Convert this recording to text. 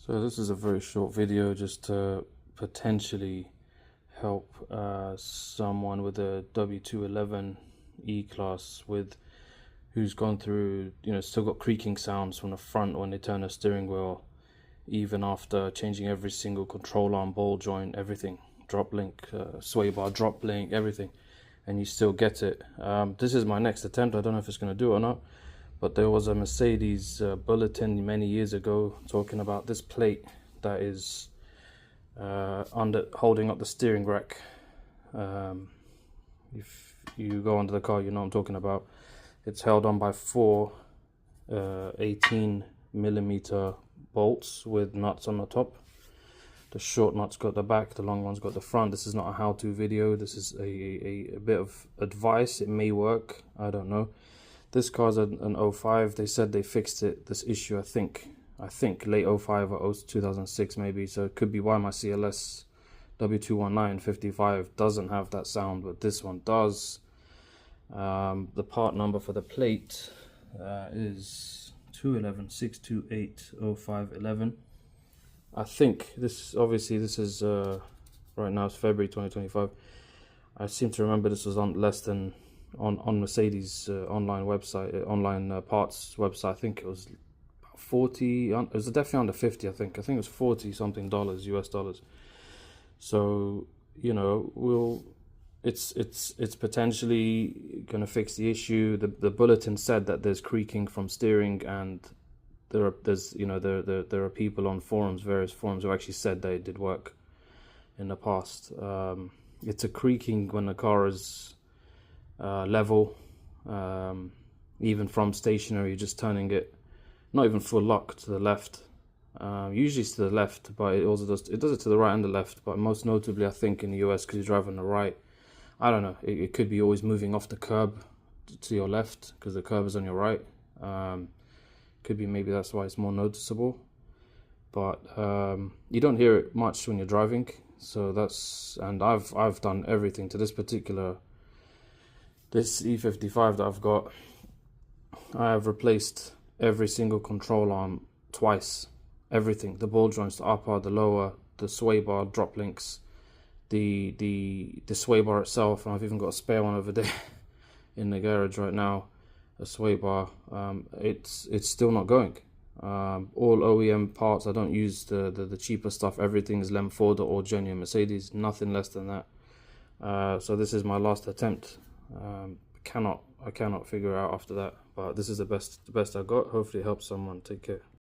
So this is a very short video just to potentially help someone with a W211 E-Class who's gone through, still got creaking sounds from the front when they turn the steering wheel, even after changing every single control arm, ball joint, everything, drop link, sway bar, drop link, everything, and you still get it. This is my next attempt. I don't know if it's going to do it or not. But there was a Mercedes bulletin many years ago talking about this plate that is holding up the steering rack. If you go under the car, you know what I'm talking about. It's held on by four 18mm bolts with nuts on the top. The short nuts got the back, the long ones got the front. This is not a how-to video. This is a bit of advice. It may work, I don't know. This car's an 05. They said they fixed this issue, I think late 05 or 2006 maybe. So it could be why my CLS W219 55 doesn't have that sound, but this one does. The part number for the plate is 211-628-0511. I think this is right now it's February 2025. I seem to remember this was on Mercedes online website, parts website. I think it was about 40. It was definitely under 50. I think it was 40 something dollars, US dollars. So it's potentially going to fix the issue. The bulletin said that there's creaking from steering, and there are people on various forums who actually said they did work in the past. It's a creaking when the car is level, even from stationary, just turning it, not even full lock, to the left. Usually it's to the left, but it also does it to the right and the left, but most notably I think in the US, because you drive on the right. I don't know, it could be always moving off the curb to your left because the curb is on your right. Could be maybe that's why it's more noticeable, but you don't hear it much when you're driving. So and I've done everything to this E55 that I've got. I have replaced every single control arm twice. Everything, the ball joints, the upper, the lower, the sway bar, drop links, the sway bar itself, and I've even got a spare one over there in the garage right now, a sway bar. It's still not going. All OEM parts. I don't use the cheaper stuff. Everything is Lem Ford or genuine Mercedes, nothing less than that. So this is my last attempt. I cannot figure it out after that, but this is the best I got. Hopefully it helps someone. Take care.